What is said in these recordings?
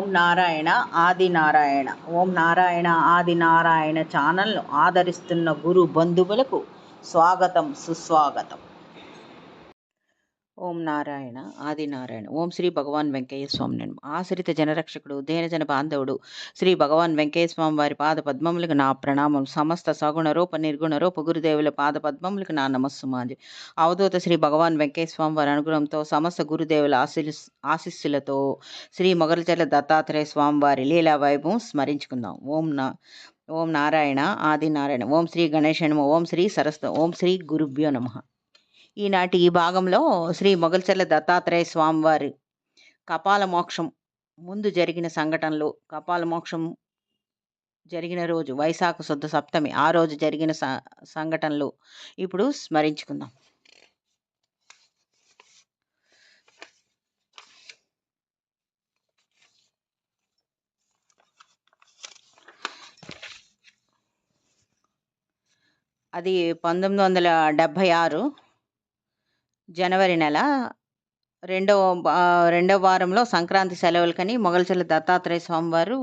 ఓం నారాయణ ఆది నారాయణ. ఓం నారాయణ ఆది నారాయణ ఛానల్ను ఆదరిస్తున్న గురు బంధువులకు స్వాగతం, సుస్వాగతం. ఓం నారాయణ ఆది నారాయణ. ఓం శ్రీ భగవాన్ వెంకయ్య స్వామి నమః. ఆశ్రిత జనరక్షకుడు, దేనజన బాంధవుడు శ్రీ భగవాన్ వెంకయ్య స్వామి వారి పాద పద్మములకు నా ప్రణామం. సమస్త సగుణ రూప నిర్గుణ రూప గురుదేవుల పాద పద్మములకు నా నమస్సుమాంజలి. అవధూత శ్రీ భగవాన్ వెంకయ్య స్వామి వారి అనుగ్రహంతో, సమస్త గురుదేవుల ఆశీస్సులతో శ్రీ మొగల్చెర్ల దత్తాత్రేయ స్వామి వారి లీలా వైభవం స్మరించుకుందాం. ఓం నారాయణ ఆది నారాయణ. ఓం శ్రీ గణేశ నమః. ఓం శ్రీ సరస్వతి. ఓం శ్రీ గురుభ్యో నమః. ఈనాటి ఈ భాగంలో శ్రీ మొగల్చెర్ల దత్తాత్రేయ స్వామివారి కపాల మోక్షం ముందు జరిగిన సంఘటనలు, కపాల మోక్షం జరిగిన రోజు వైశాఖ శుద్ధ సప్తమి, ఆ రోజు జరిగిన సంఘటనలు ఇప్పుడు స్మరించుకుందాం. అది 1976 జనవరి నెల రెండవ వారంలో సంక్రాంతి సెలవులకని మొగల్చెర్ల దత్తాత్రేయ స్వామివారు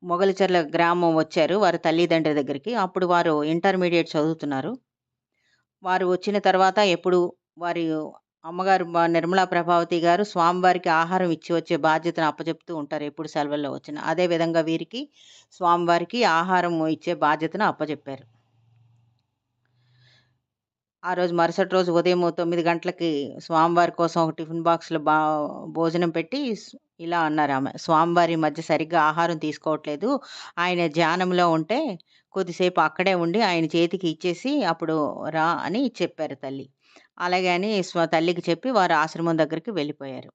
మొగల్చెర్ల గ్రామం వచ్చారు వారి తల్లిదండ్రుల దగ్గరికి. అప్పుడు వారు ఇంటర్మీడియట్ చదువుతున్నారు. వారు వచ్చిన తర్వాత ఎప్పుడు వారి అమ్మగారు నిర్మలా ప్రభావతి గారు స్వామివారికి ఆహారం ఇచ్చి వచ్చే బాధ్యతను అప్పచెప్తూ ఉంటారు ఎప్పుడు సెలవుల్లో వచ్చిన. అదేవిధంగా వీరికి స్వామివారికి ఆహారం ఇచ్చే బాధ్యతను అప్పచెప్పారు. ఆ రోజు మరుసటి రోజు ఉదయం 9 గంటలకి స్వామివారి కోసం ఒక టిఫిన్ బాక్స్లో భోజనం పెట్టి ఇలా అన్నారు ఆమె, స్వామివారి మధ్య సరిగ్గా ఆహారం తీసుకోవట్లేదు, ఆయన ధ్యానంలో ఉంటే కొద్దిసేపు అక్కడే ఉండి ఆయన చేతికి ఇచ్చేసి అప్పుడు రా అని చెప్పారు తల్లి. అలాగే అని తల్లికి చెప్పి వారు ఆశ్రమం దగ్గరికి వెళ్ళిపోయారు.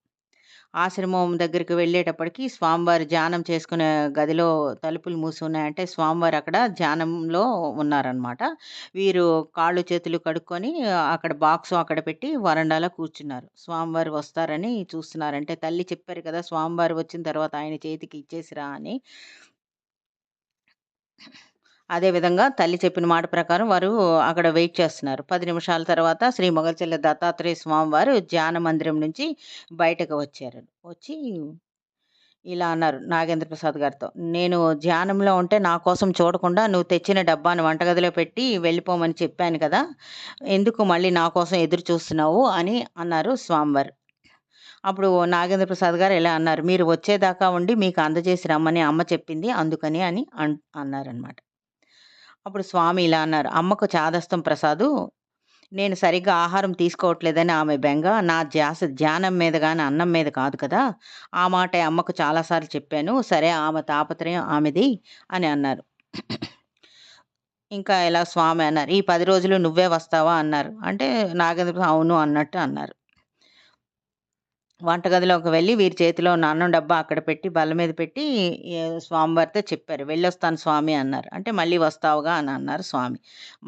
ఆశ్రమం దగ్గరికి వెళ్ళేటప్పటికి స్వామివారి ధ్యానం చేసుకునే గదిలో తలుపులు మూసి ఉన్నాయంటే స్వామివారు అక్కడ ధ్యానంలో ఉన్నారనమాట. వీరు కాళ్ళు చేతులు కడుక్కొని అక్కడ బాక్సు అక్కడ పెట్టి వరండాలో కూర్చున్నారు. స్వామివారు వస్తారని చూస్తున్నారంటే తల్లి చెప్పారు కదా స్వామివారు వచ్చిన తర్వాత ఆయన చేతికి ఇచ్చేసిరా అని. అదేవిధంగా తల్లి చెప్పిన మాట ప్రకారం వారు అక్కడ వెయిట్ చేస్తున్నారు. 10 నిమిషాల తర్వాత శ్రీ మొగల్చెర్ల దత్తాత్రేయ స్వామివారు ధ్యాన మందిరం నుంచి బయటకు వచ్చారు. వచ్చి ఇలా అన్నారు నాగేంద్ర ప్రసాద్ గారితో, నేను ధ్యానంలో ఉంటే నా కోసం చూడకుండా నువ్వు తెచ్చిన డబ్బాను వంటగదిలో పెట్టి వెళ్ళిపోమని చెప్పాను కదా, ఎందుకు మళ్ళీ నా కోసం ఎదురు చూస్తున్నావు అని అన్నారు స్వామివారు. అప్పుడు నాగేంద్ర ప్రసాద్ గారు ఇలా అన్నారు, మీరు వచ్చేదాకా ఉండి మీకు అందజేసి రమ్మని అమ్మ చెప్పింది అందుకని అని అన్నారనమాట. అప్పుడు స్వామి ఇలా అన్నారు, అమ్మకు చాదస్తం ప్రసాదు, నేను సరిగ్గా ఆహారం తీసుకోవట్లేదని ఆమె బెంగ, నా ధ్యానం మీద కానీ అన్నం మీద కాదు కదా, ఆ మాట అమ్మకు చాలాసార్లు చెప్పాను, సరే ఆమె తాపత్రయం ఆమెది అని అన్నారు. ఇంకా ఇలా స్వామి అన్నారు, ఈ 10 రోజులు నువ్వే వస్తావా అన్నారు. అంటే నాగేంద్ర అవును అన్నట్టు అన్నారు. వంటగదిలోకి వెళ్ళి వీరి చేతిలో ఉన్న అన్నం డబ్బా అక్కడ పెట్టి బల్ల మీద పెట్టి స్వామివారితో చెప్పారు, వెళ్ళొస్తాను స్వామి అన్నారు. అంటే మళ్ళీ వస్తావుగా అని అన్నారు స్వామి.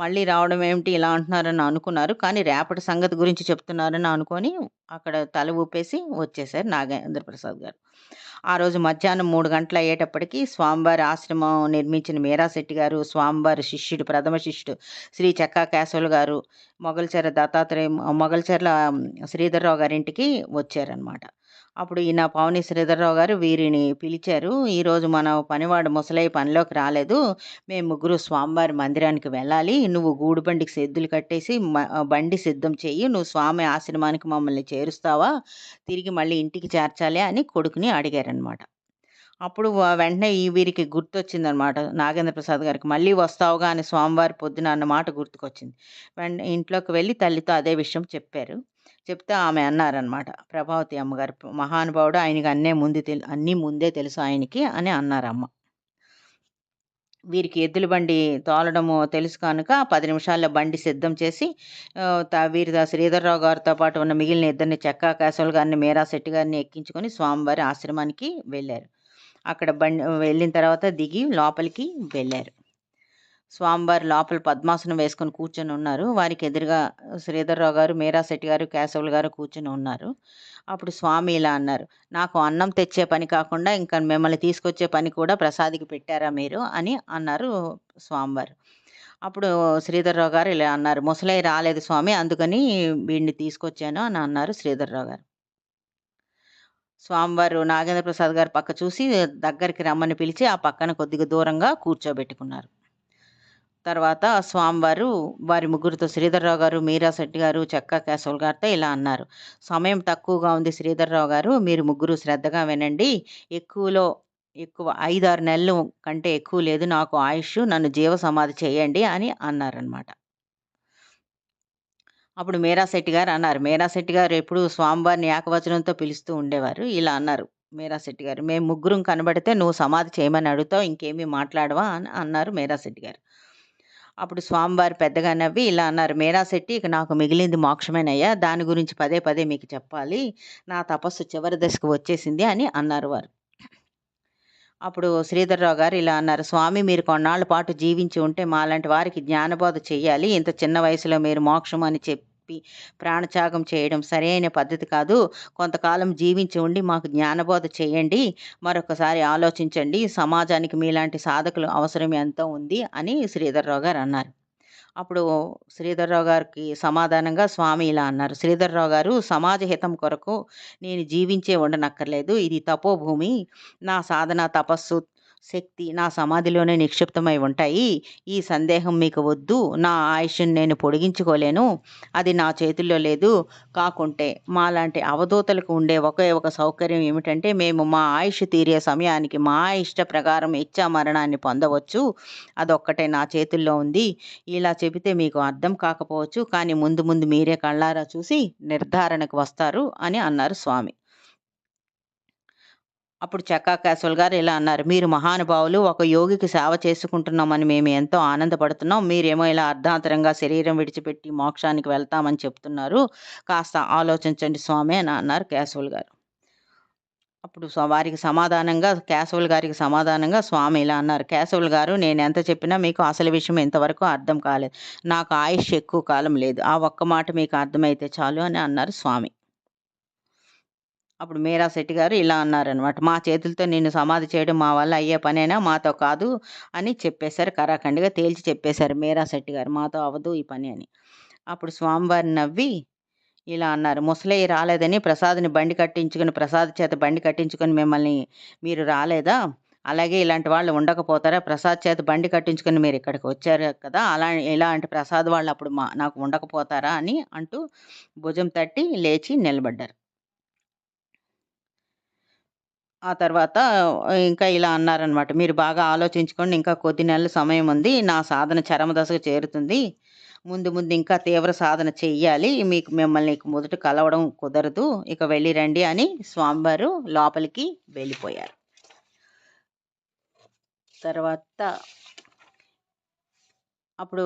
మళ్ళీ రావడం ఏమిటి ఇలా అంటున్నారని అనుకున్నారు, కానీ రేపటి సంగతి గురించి చెప్తున్నారని అనుకొని అక్కడ తల ఊపేసి వచ్చేసారు నాగేంద్ర ప్రసాద్ గారు. ఆ రోజు మధ్యాహ్నం 3 గంటలు అయ్యేటప్పటికి స్వామివారి ఆశ్రమం నిర్మించిన మీరాశెట్టి గారు, స్వామివారి శిష్యుడు ప్రథమ శిష్యుడు శ్రీ చెక్కా కేశవులు గారు మొగల్చెర్ల శ్రీధర్రావు గారింటికి వచ్చారనమాట. అప్పుడు ఈయన పవని శ్రీధర్రావు గారు వీరిని పిలిచారు, ఈరోజు మన పనివాడు ముసలయ్య పనిలోకి రాలేదు, మేము ముగ్గురు స్వామివారి మందిరానికి వెళ్ళాలి, నువ్వు గూడు బండికి సెద్దులు కట్టేసి బండి సిద్ధం చెయ్యి, నువ్వు స్వామి ఆశ్రమానికి మమ్మల్ని చేరుస్తావా, తిరిగి మళ్ళీ ఇంటికి చేర్చాలి అని కొడుకుని అడిగారనమాట. అప్పుడు వెంటనే వీరికి గుర్తొచ్చిందనమాట నాగేంద్ర ప్రసాద్ గారికి, మళ్ళీ వస్తావుగా అని స్వామివారి పొద్దున అన్న మాట గుర్తుకొచ్చింది. ఇంట్లోకి వెళ్ళి తల్లితో అదే విషయం చెప్పారు. చెప్తే ఆమె అన్నారనమాట, ప్రభావతి అమ్మగారు మహానుభావుడు, ఆయనకి అన్నీ ముందే తెలుసు ఆయనకి అని అన్నారమ్మ. వీరికి ఎద్దుల బండి తోలడము తెలుసు కనుక 10 నిమిషాల్లో బండి సిద్ధం చేసి వీరి శ్రీధర్రావు గారితో పాటు ఉన్న మిగిలిన ఇద్దరిని చెక్కా కేశవులు గారిని మీరాశెట్టి గారిని ఎక్కించుకొని స్వామివారి ఆశ్రమానికి వెళ్ళారు. అక్కడ వెళ్ళిన తర్వాత దిగి లోపలికి వెళ్ళారు. స్వామివారి లోపల పద్మాసనం వేసుకొని కూర్చొని ఉన్నారు. వారికి ఎదురుగా శ్రీధర్రావు గారు, మీరాశెట్టి గారు, కేశవులు గారు కూర్చొని ఉన్నారు. అప్పుడు స్వామి ఇలా అన్నారు, నాకు అన్నం తెచ్చే పని కాకుండా ఇంకా మిమ్మల్ని తీసుకొచ్చే పని కూడా ప్రసాదికి పెట్టారా మీరు అని అన్నారు స్వామివారు. అప్పుడు శ్రీధర్రావు గారు ఇలా అన్నారు, ముసలయ్య రాలేదు స్వామి, అందుకని వీడిని తీసుకొచ్చాను అని అన్నారు శ్రీధర్రావు గారు. స్వామివారు నాగేంద్ర ప్రసాద్ గారు పక్క చూసి దగ్గరికి రమ్మని పిలిచి ఆ పక్కన కొద్దిగా దూరంగా కూర్చోబెట్టుకున్నారు. తర్వాత స్వామివారు వారి ముగ్గురితో శ్రీధర్‌రావు గారు, మీరా శెట్టి గారు, చెక్కా కేశవులు గారితో ఇలా అన్నారు. "సమయం తక్కువగా ఉంది శ్రీధర్‌రావు గారు. మీరు ముగ్గురు శ్రద్ధగా వినండి. ఎక్కువలో ఎక్కువ 5, 6 నెలలు కంటే ఎక్కువ లేదు నాకు ఆయుష్షు. నన్ను జీవ సమాధి చేయండి" అని అన్నారనమాట. అప్పుడు మీరా శెట్టి గారు అన్నారు. మీరా శెట్టి గారు ఎప్పుడూ స్వామివారిని ఏకవచనంతో పిలుస్తూ ఉండేవారు. ఇలా అన్నారు మీరా శెట్టి గారు. "మేము ముగ్గురం కనబడితే నువ్వు సమాధి చేయమని అడుగుతావు. ఇంకేమీ మాట్లాడవా?" అని అన్నారు మీరా శెట్టి గారు. అప్పుడు స్వామివారు పెద్దగా నవ్వి ఇలా అన్నారు. "మీరా శెట్టి ఇక నాకు మిగిలింది మోక్షమేనయ్యా. దాని గురించి పదే పదే మీకు చెప్పాలి. నా తపస్సు చివరి దశకు వచ్చేసింది" అని అన్నారు వారు. అప్పుడు శ్రీధర్‌రావు గారు ఇలా అన్నారు. "స్వామి మీరు కొన్నాళ్ల పాటు జీవించి ఉంటే మాలాంటి వారికి జ్ఞానబోధ చెయ్యాలి. ఇంత చిన్న వయసులో మీరు మోక్షం అని చెప్పి ప్రాణత్యాగం చేయడం సరైన పద్ధతి కాదు. కొంతకాలం జీవించి ఉండి మాకు జ్ఞానబోధ చేయండి. మరొకసారి ఆలోచించండి. సమాజానికి మీలాంటి సాధకులు అవసరం ఎంతో ఉంది" అని శ్రీధర్‌రావు గారు అన్నారు. అప్పుడు శ్రీధర్‌రావు గారికి సమాధానంగా స్వామి ఇలా అన్నారు. "శ్రీధర్‌రావు గారు సమాజ హితం కొరకు నేను జీవించే ఉండనక్కర్లేదు. ఇది తపోభూమి. నా సాధన, తపస్సు, శక్తి నా సమాధిలోనే నిక్షిప్తమై ఉంటాయి. ఈ సందేహం మీకు వద్దు. నా ఆయుష్‌ని నేను పొడిగించుకోలేను. అది నా చేతుల్లో లేదు. కాకుంటే మాలాంటి అవధూతలకు ఉండే ఒకే ఒక సౌకర్యం ఏమిటంటే మేము మా ఆయుష్ తీరే సమయానికి మా ఇష్ట ప్రకారం ఇచ్చా మరణాన్ని పొందవచ్చు. అదొక్కటే నా చేతుల్లో ఉంది. ఇలా చెబితే మీకు అర్థం కాకపోవచ్చు. కానీ ముందు ముందు మీరే కళ్ళారా చూసి నిర్ధారణకు వస్తారు" అని అన్నారు స్వామి. అప్పుడు చెక్కా కేశవులు గారు ఇలా అన్నారు. "మీరు మహానుభావులు. ఒక యోగికి సేవ చేసుకుంటున్నామని మేము ఎంతో ఆనందపడుతున్నాం. మీరేమో ఇలా అర్ధాంతరంగా శరీరం విడిచిపెట్టి మోక్షానికి వెళ్తామని చెప్తున్నారు. కాస్త ఆలోచించండి స్వామి" అని అన్నారు కేశవులు గారు. అప్పుడు వారికి సమాధానంగా కేశవులు గారికి సమాధానంగా స్వామి ఇలా అన్నారు. "కేశవులు గారు నేనెంత చెప్పినా మీకు అసలు విషయం ఇంతవరకు అర్థం కాలేదు. నాకు ఆయుష్ ఎక్కువ కాలం లేదు. ఆ ఒక్క మాట మీకు అర్థమైతే చాలు" అని అన్నారు స్వామి. అప్పుడు మీరా శెట్టి గారు ఇలా అన్నారనమాట. "మా చేతులతో నిన్ను సమాధి చేయడం మా వల్ల అయ్యే పనేనా? మాతో కాదు" అని చెప్పేశారు. ఖరాఖండిగా తేల్చి చెప్పేశారు మీరా శెట్టి గారు. "మాతో అవ్వదు ఈ పని" అని. అప్పుడు స్వామివారు నవ్వి ఇలా అన్నారు. "ముసలయ్య రాలేదని ప్రసాద్‌ని బండి కట్టించుకొని ప్రసాద్ చేత బండి కట్టించుకొని మిమ్మల్ని మీరు రాలేదా? అలాగే ఇలాంటి వాళ్ళు ఉండకపోతారా? ప్రసాద్ చేత బండి కట్టించుకొని మీరిక్కడికి వచ్చారు కదా! ఇలాంటి ప్రసాద్ వాళ్ళు అప్పుడు నాకు ఉండకపోతారా?" అని అంటూ భుజం తట్టి లేచి నిలబడ్డారు. ఆ తర్వాత ఇంకా ఇలా అన్నారనమాట. "మీరు బాగా ఆలోచించుకోండి. ఇంకా కొద్ది నెలలు సమయం ఉంది. నా సాధన చరమ దశకు చేరుతుంది. ముందు ముందు ఇంకా తీవ్ర సాధన చెయ్యాలి. మిమ్మల్ని ఇక మొదట కలవడం కుదరదు. ఇక వెళ్ళి రండి" అని స్వామివారు లోపలికి వెళ్ళిపోయారు. తర్వాత అప్పుడు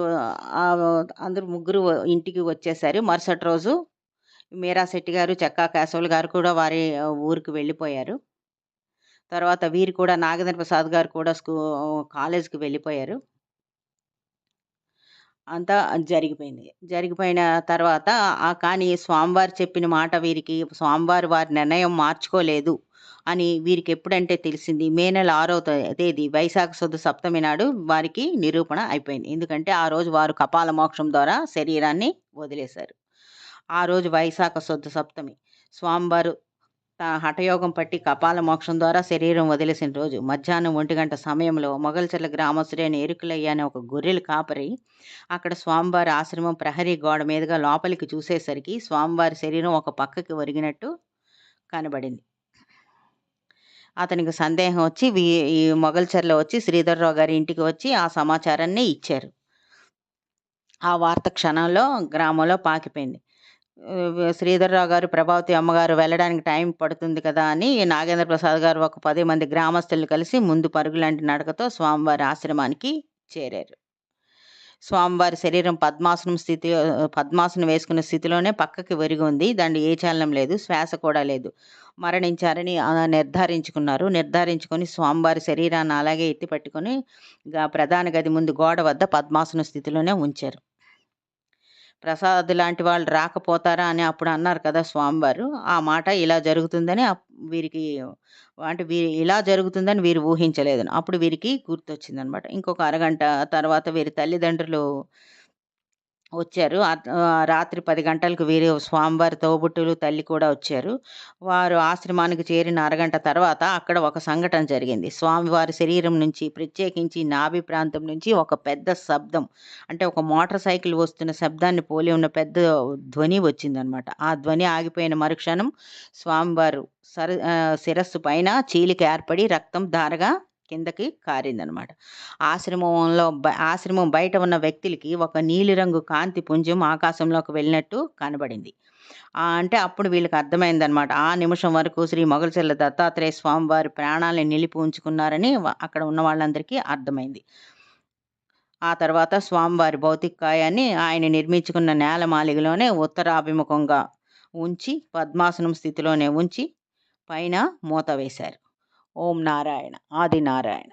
ఆహ్, అందరూ ముగ్గురు ఇంటికి వచ్చేసారు. మరుసటి రోజు మీరా శెట్టి గారు, చెక్కా కేశవులు గారు కూడా వారి ఊరికి వెళ్ళిపోయారు. తర్వాత వీరు కూడా నాగేంద్ర ప్రసాద్ గారు కూడా కాలేజ్‌కి వెళ్ళిపోయారు. అంతా జరిగిపోయింది. జరిగిపోయిన తర్వాత కానీ స్వామివారు చెప్పిన మాట వీరికి స్వామివారు వారి నిర్ణయం మార్చుకోలేదు అని వీరికెప్పుడంటే తెలిసింది. మే నెల 6వ తేదీ వైశాఖ శుద్ధ సప్తమి నాడు వారికి నిరూపణ అయిపోయింది. ఎందుకంటే ఆ రోజు వారు కపాల మోక్షం ద్వారా శరీరాన్ని వదిలేశారు. ఆ రోజు వైశాఖ శుద్ధ సప్తమి. స్వామివారు హఠయోగం పట్టి కపాల మోక్షం ద్వారా శరీరం వదిలేసిన రోజు. మధ్యాహ్నం 1 గంట సమయంలో మొగల్చర్ల గ్రామస్తుడైన ఎరుకులయ్య అనే ఒక గొర్రెల కాపరి అక్కడ స్వామివారి ఆశ్రమం ప్రహరీ గోడ మీదుగా లోపలికి చూసేసరికి స్వామివారి శరీరం ఒక పక్కకి ఒరిగినట్టు కనబడింది. అతనికి సందేహం వచ్చి ఈ మొగల్చర్ల వచ్చి శ్రీధర్‌రావు గారి ఇంటికి వచ్చి ఆ సమాచారాన్ని ఇచ్చారు. ఆ వార్త క్షణంలో గ్రామంలో పాకిపోయింది. శ్రీధర్‌రావు గారు, ప్రభావతి అమ్మగారు వెళ్ళడానికి టైం పడుతుంది కదా! అని నాగేంద్ర ప్రసాద్ గారు ఒక 10 మంది గ్రామస్తుల్ని కలిసి ముందు పరుగులాంటి నడకతో స్వామివారి ఆశ్రమానికి చేరారు. స్వామివారి శరీరం పద్మాసనం వేసుకున్న స్థితిలోనే పక్కకి ఒరిగి ఉంది. దాంట్లో ఏ చలనం లేదు. శ్వాస కూడా లేదు. మరణించారని నిర్ధారించుకున్నారు. నిర్ధారించుకొని స్వామివారి శరీరాన్ని అలాగే ఎత్తి పట్టుకొని ప్రధాన గది ముందు గోడ వద్ద పద్మాసన స్థితిలోనే ఉంచారు. ప్రసాద్ లాంటి వాళ్ళు రాకపోతారా అని అప్పుడు అన్నారు కదా స్వామివారు. ఆ మాట ఇలా జరుగుతుందని వీరికి అంటే ఇలా జరుగుతుందని వీరు ఊహించలేదని. అప్పుడు వీరికి గుర్తొచ్చిందనమాట. ఇంకొక అరగంట తర్వాత వీరి తల్లిదండ్రులు వచ్చారు. రాత్రి 10 గంటలకు వీరు స్వామివారి తోబుట్టువులు, తల్లి కూడా వచ్చారు. వారు ఆశ్రమానికి చేరిన అరగంట తర్వాత అక్కడ ఒక సంఘటన జరిగింది. స్వామివారి శరీరం నుంచి ప్రత్యేకించి నాభి ప్రాంతం నుంచి ఒక పెద్ద శబ్దం. అంటే ఒక మోటార్ సైకిల్ వస్తున్న శబ్దాన్ని పోలి ఉన్న పెద్ద ధ్వని వచ్చిందనమాట. ఆ ధ్వని ఆగిపోయిన మరుక్షణం స్వామివారు శిరస్సు పైన చీలిక ఏర్పడి రక్తం ధారగా కిందకి కారిందనమాట. ఆశ్రమం బయట ఉన్న వ్యక్తులకి ఒక నీలిరంగు కాంతి పుంజం ఆకాశంలోకి వెళ్ళినట్టు కనబడింది. అంటే అప్పుడు వీళ్ళకి అర్థమైందనమాట. ఆ నిమిషం వరకు శ్రీ మొగల్చెల్ల దత్తాత్రేయ స్వామివారి ప్రాణాల్ని నిలిపి ఉంచుకున్నారని అక్కడ ఉన్న వాళ్ళందరికీ అర్థమైంది. ఆ తర్వాత స్వామివారి భౌతిక కాయాన్ని ఆయన నిర్మించుకున్న నేలమాళిగలోనే ఉత్తరాభిముఖంగా ఉంచి, పద్మాసనం స్థితిలోనే ఉంచి పైన మూత వేశారు. ఓం నారాయణ. ఆది నారాయణ.